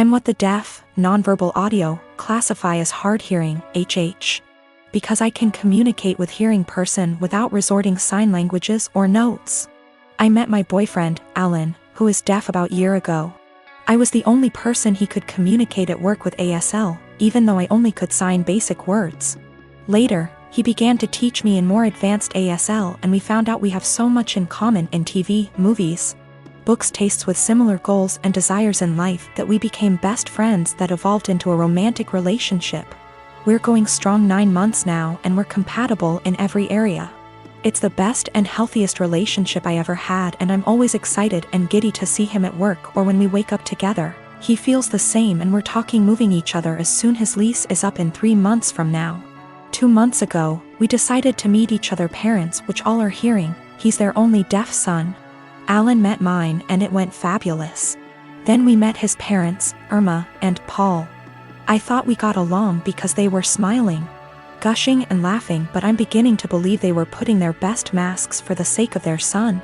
I'm what the deaf, nonverbal audio classify as hard hearing, HH. Because I can communicate with hearing person without resorting sign languages or notes. I met my boyfriend, Alan, who is deaf about a year ago. I was the only person he could communicate at work with ASL, even though I only could sign basic words. Later, he began to teach me in more advanced ASL, and we found out we have so much in common in TV, movies, books, tastes with similar goals and desires in life that we became best friends that evolved into a romantic relationship. We're going strong 9 months now and we're compatible in every area. It's the best and healthiest relationship I ever had, and I'm always excited and giddy to see him at work or when we wake up together. He feels the same, and we're talking moving each other as soon his lease is up in 3 months from now. 2 months ago, we decided to meet each other parents, which all are hearing. He's their only deaf son. Alan met mine and it went fabulous. Then we met his parents, Irma and Paul. I thought we got along because they were smiling, gushing and laughing, but I'm beginning to believe they were putting their best masks for the sake of their son.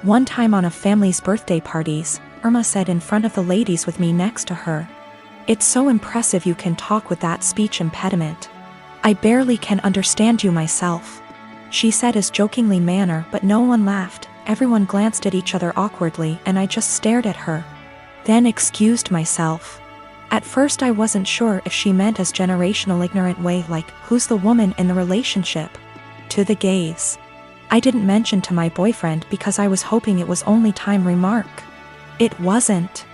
One time on a family's birthday parties, Irma said in front of the ladies with me next to her, "It's so impressive you can talk with that speech impediment. I barely can understand you myself." She said as jokingly manner, but no one laughed. Everyone glanced at each other awkwardly and I just stared at her. Then excused myself. At first I wasn't sure if she meant as generational ignorant way like, who's the woman in the relationship? To the gays. I didn't mention to my boyfriend because I was hoping it was only time remark. It wasn't.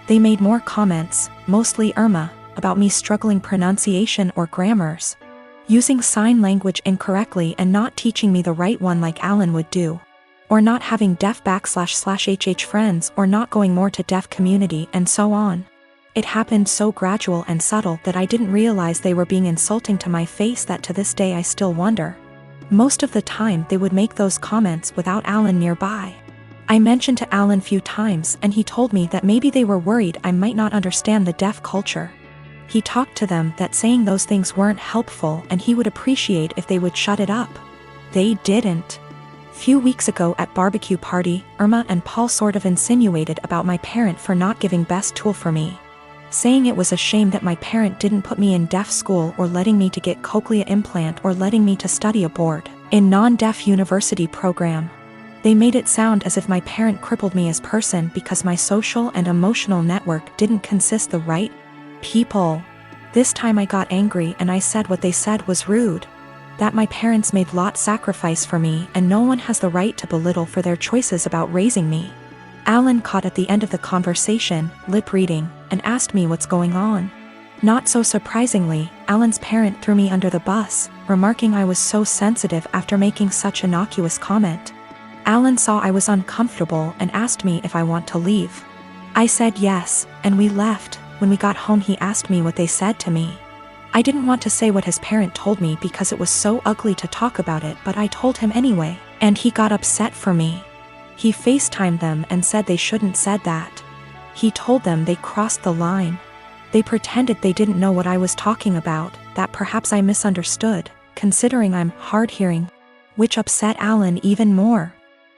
They made more comments, mostly Irma, about me struggling pronunciation or grammars, using sign language incorrectly and not teaching me the right one like Alan would do, or not having deaf//HH friends, or not going more to deaf community, and so on. It happened so gradual and subtle that I didn't realize they were being insulting to my face, that to this day I still wonder. Most of the time they would make those comments without Alan nearby. I mentioned to Alan few times and he told me that maybe they were worried I might not understand the deaf culture. He talked to them that saying those things weren't helpful and he would appreciate if they would shut it up. They didn't. Few weeks ago at barbecue party, Irma and Paul sort of insinuated about my parent for not giving best tool for me, saying it was a shame that my parent didn't put me in deaf school or letting me to get cochlea implant or letting me to study abroad in non-deaf university program. They made it sound as if my parent crippled me as person because my social and emotional network didn't consist the right people. This time I got angry and I said what they said was rude, that my parents made lot sacrifice for me and no one has the right to belittle for their choices about raising me. Alan caught at the end of the conversation, lip reading, and asked me what's going on. Not so surprisingly, Alan's parent threw me under the bus, remarking I was so sensitive after making such innocuous comment. Alan saw I was uncomfortable and asked me if I want to leave. I said yes, and we left. When we got home he asked me what they said to me. I didn't want to say what his parent told me because it was so ugly to talk about it, but I told him anyway, and he got upset for me. He FaceTimed them and said they shouldn't said that. He told them they crossed the line. They pretended they didn't know what I was talking about, that perhaps I misunderstood, considering I'm hard-hearing, which upset Alan even more.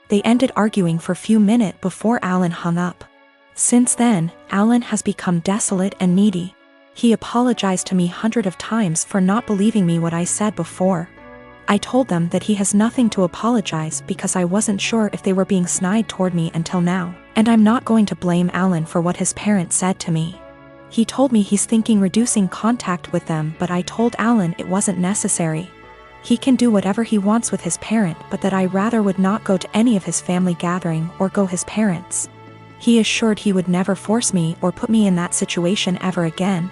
They ended arguing for a few minutes before Alan hung up. Since then, Alan has become desolate and needy. He apologized to me hundreds of times for not believing me what I said before. I told them that he has nothing to apologize because I wasn't sure if they were being snide toward me until now, and I'm not going to blame Alan for what his parents said to me. He told me he's thinking reducing contact with them, but I told Alan it wasn't necessary. He can do whatever he wants with his parent, but that I rather would not go to any of his family gathering or go his parents. He assured he would never force me or put me in that situation ever again.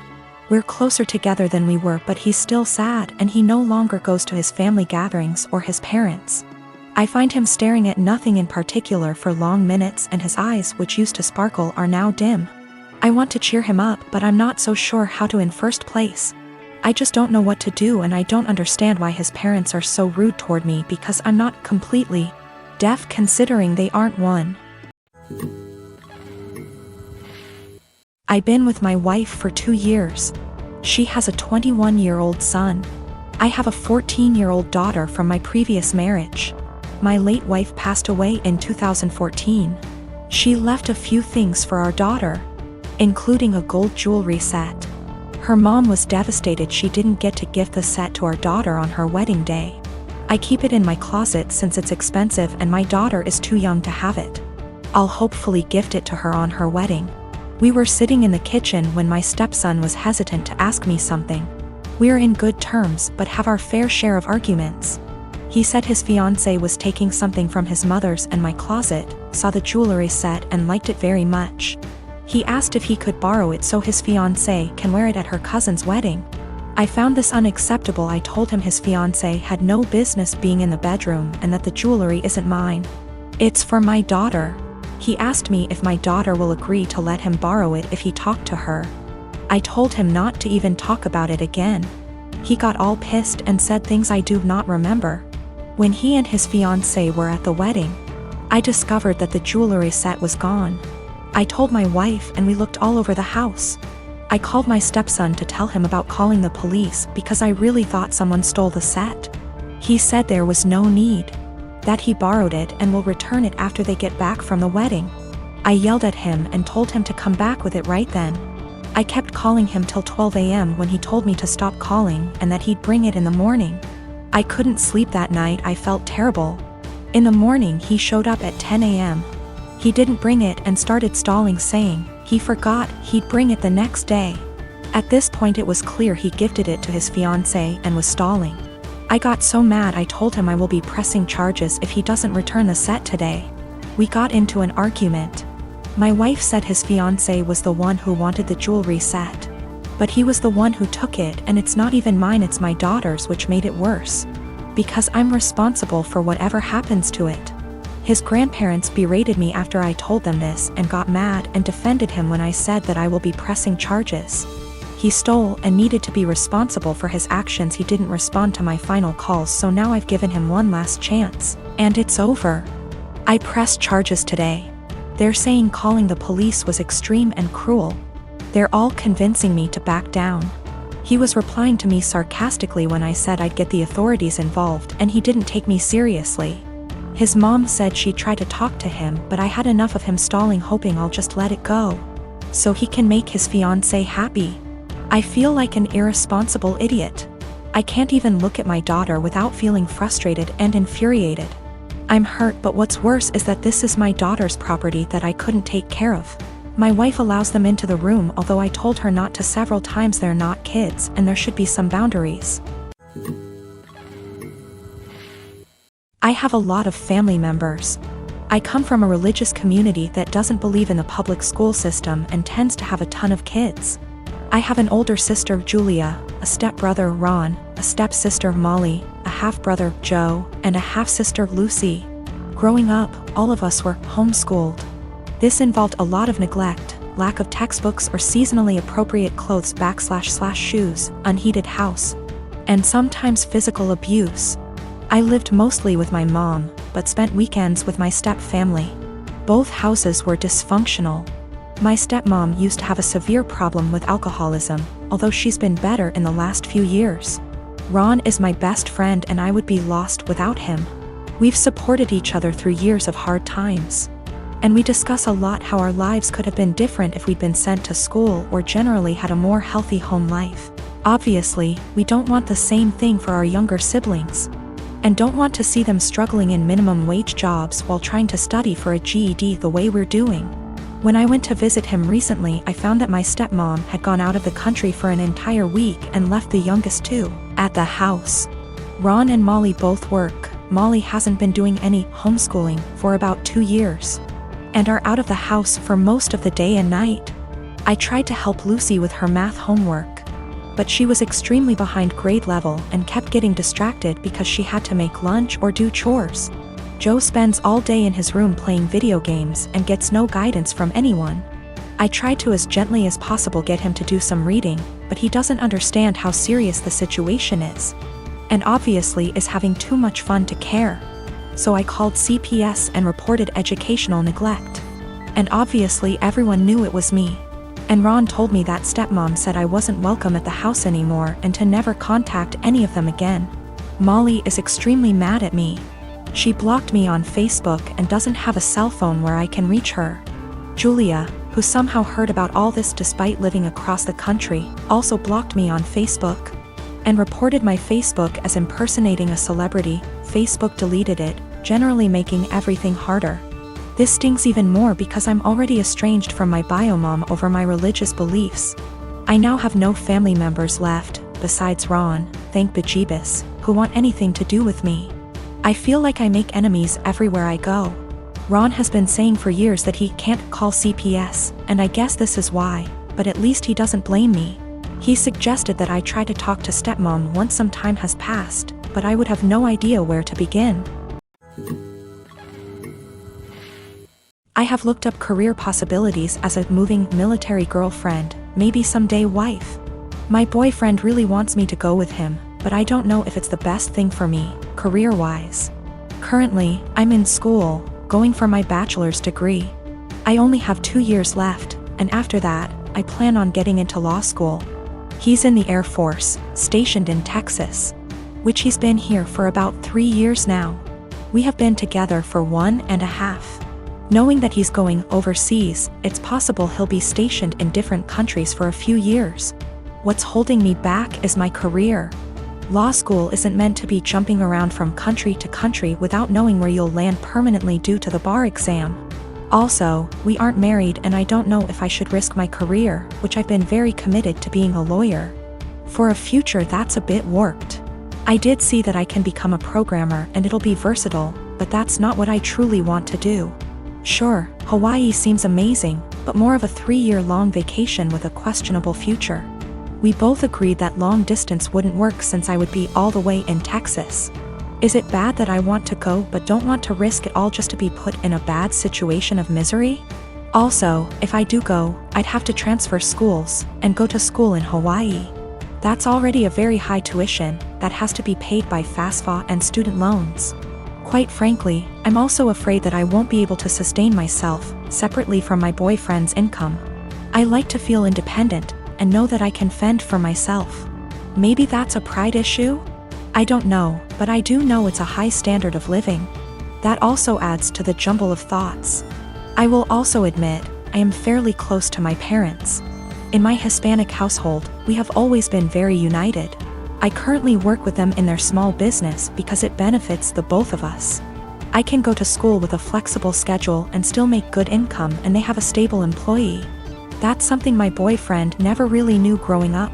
We're closer together than we were, but he's still sad and he no longer goes to his family gatherings or his parents. I find him staring at nothing in particular for long minutes and his eyes, which used to sparkle, are now dim. I want to cheer him up, but I'm not so sure how to in first place. I just don't know what to do, and I don't understand why his parents are so rude toward me because I'm not completely deaf considering they aren't one. I've been with my wife for 2 years. She has a 21-year-old son. I have a 14-year-old daughter from my previous marriage. My late wife passed away in 2014. She left a few things for our daughter. including a gold jewelry set. Her mom was devastated she didn't get to gift the set to our daughter on her wedding day. I keep it in my closet since it's expensive and my daughter is too young to have it. I'll hopefully gift it to her on her wedding. We were sitting in the kitchen when my stepson was hesitant to ask me something. We're in good terms but have our fair share of arguments. He said his fiancée was taking something from his mother's and my closet, saw the jewelry set and liked it very much. He asked if he could borrow it so his fiancée can wear it at her cousin's wedding. I found this unacceptable. I told him his fiancée had no business being in the bedroom and that the jewelry isn't mine. It's for my daughter. He asked me if my daughter will agree to let him borrow it if he talked to her. I told him not to even talk about it again. He got all pissed and said things I do not remember. When he and his fiancée were at the wedding, I discovered that the jewelry set was gone. I told my wife and we looked all over the house. I called my stepson to tell him about calling the police because I really thought someone stole the set. He said there was no need, that he borrowed it and will return it after they get back from the wedding. I yelled at him and told him to come back with it right then. I kept calling him till 12 a.m. when he told me to stop calling and that he'd bring it in the morning. I couldn't sleep that night. I felt terrible. In the morning he showed up at 10 a.m. He didn't bring it and started stalling, saying he forgot he'd bring it the next day. At this point it was clear he gifted it to his fiancée and was stalling. I got so mad I told him I will be pressing charges if he doesn't return the set today. We got into an argument. My wife said his fiancée was the one who wanted the jewelry set. But he was the one who took it and it's not even mine, it's my daughter's, which made it worse. Because I'm responsible for whatever happens to it. His grandparents berated me after I told them this and got mad and defended him when I said that I will be pressing charges. He stole and needed to be responsible for his actions. He didn't respond to my final calls, so now I've given him one last chance, and it's over. I pressed charges today. They're saying calling the police was extreme and cruel. They're all convincing me to back down. He was replying to me sarcastically when I said I'd get the authorities involved, and he didn't take me seriously. His mom said she'd try to talk to him, but I had enough of him stalling, hoping I'll just let it go, so he can make his fiancée happy. I feel like an irresponsible idiot. I can't even look at my daughter without feeling frustrated and infuriated. I'm hurt, but what's worse is that this is my daughter's property that I couldn't take care of. My wife allows them into the room, although I told her not to several times. They're not kids and there should be some boundaries. I have a lot of family members. I come from a religious community that doesn't believe in the public school system and tends to have a ton of kids. I have an older sister, Julia, a stepbrother, Ron, a stepsister, Molly, a half-brother, Joe, and a half-sister, Lucy. Growing up, all of us were homeschooled. This involved a lot of neglect, lack of textbooks or seasonally appropriate clothes / shoes, unheated house, and sometimes physical abuse. I lived mostly with my mom, but spent weekends with my step-family. Both houses were dysfunctional. My stepmom used to have a severe problem with alcoholism, although she's been better in the last few years. Ron is my best friend and I would be lost without him. We've supported each other through years of hard times. And we discuss a lot how our lives could have been different if we'd been sent to school or generally had a more healthy home life. Obviously, we don't want the same thing for our younger siblings. And don't want to see them struggling in minimum wage jobs while trying to study for a GED the way we're doing. When I went to visit him recently, I found that my stepmom had gone out of the country for an entire week and left the youngest two at the house. Ron and Molly both work. Molly hasn't been doing any homeschooling for about 2 years and are out of the house for most of the day and night. I tried to help Lucy with her math homework, but she was extremely behind grade level and kept getting distracted because she had to make lunch or do chores. Joe spends all day in his room playing video games and gets no guidance from anyone. I tried to as gently as possible get him to do some reading, but he doesn't understand how serious the situation is, and obviously is having too much fun to care. So I called CPS and reported educational neglect. And obviously everyone knew it was me. And Ron told me that stepmom said I wasn't welcome at the house anymore and to never contact any of them again. Molly is extremely mad at me. She blocked me on Facebook and doesn't have a cell phone where I can reach her. Julia, who somehow heard about all this despite living across the country, also blocked me on Facebook and reported my Facebook as impersonating a celebrity. Facebook deleted it, generally making everything harder. This stings even more because I'm already estranged from my bio mom over my religious beliefs. I now have no family members left, besides Ron, thank bejeebus, who want anything to do with me. I feel like I make enemies everywhere I go. Ron has been saying for years that he can't call CPS, and I guess this is why, but at least he doesn't blame me. He suggested that I try to talk to stepmom once some time has passed, but I would have no idea where to begin. I have looked up career possibilities as a moving military girlfriend, maybe someday wife. My boyfriend really wants me to go with him, but I don't know if it's the best thing for me, career-wise. Currently, I'm in school, going for my bachelor's degree. I only have 2 years left, and after that, I plan on getting into law school. He's in the Air Force, stationed in Texas, which he's been here for about 3 years now. We have been together for 1.5. Knowing that he's going overseas, it's possible he'll be stationed in different countries for a few years. What's holding me back is my career. Law school isn't meant to be jumping around from country to country without knowing where you'll land permanently due to the bar exam. Also, we aren't married and I don't know if I should risk my career, which I've been very committed to being a lawyer. For a future that's a bit warped. I did see that I can become a programmer and it'll be versatile, but that's not what I truly want to do. Sure, Hawaii seems amazing, but more of a 3-year-long vacation with a questionable future. We both agreed that long distance wouldn't work since I would be all the way in Texas. Is it bad that I want to go but don't want to risk it all just to be put in a bad situation of misery? Also, if I do go, I'd have to transfer schools and go to school in Hawaii. That's already a very high tuition that has to be paid by FAFSA and student loans. Quite frankly, I'm also afraid that I won't be able to sustain myself separately from my boyfriend's income. I like to feel independent and know that I can fend for myself. Maybe that's a pride issue? I don't know, but I do know it's a high standard of living. That also adds to the jumble of thoughts. I will also admit, I am fairly close to my parents. In my Hispanic household, we have always been very united. I currently work with them in their small business because it benefits the both of us. I can go to school with a flexible schedule and still make good income, and they have a stable employee. That's something my boyfriend never really knew growing up.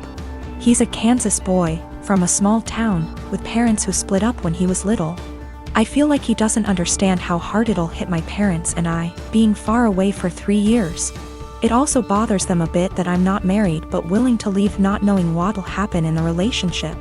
He's a Kansas boy, from a small town, with parents who split up when he was little. I feel like he doesn't understand how hard it'll hit my parents and I, being far away for 3 years. It also bothers them a bit that I'm not married but willing to leave not knowing what'll happen in the relationship.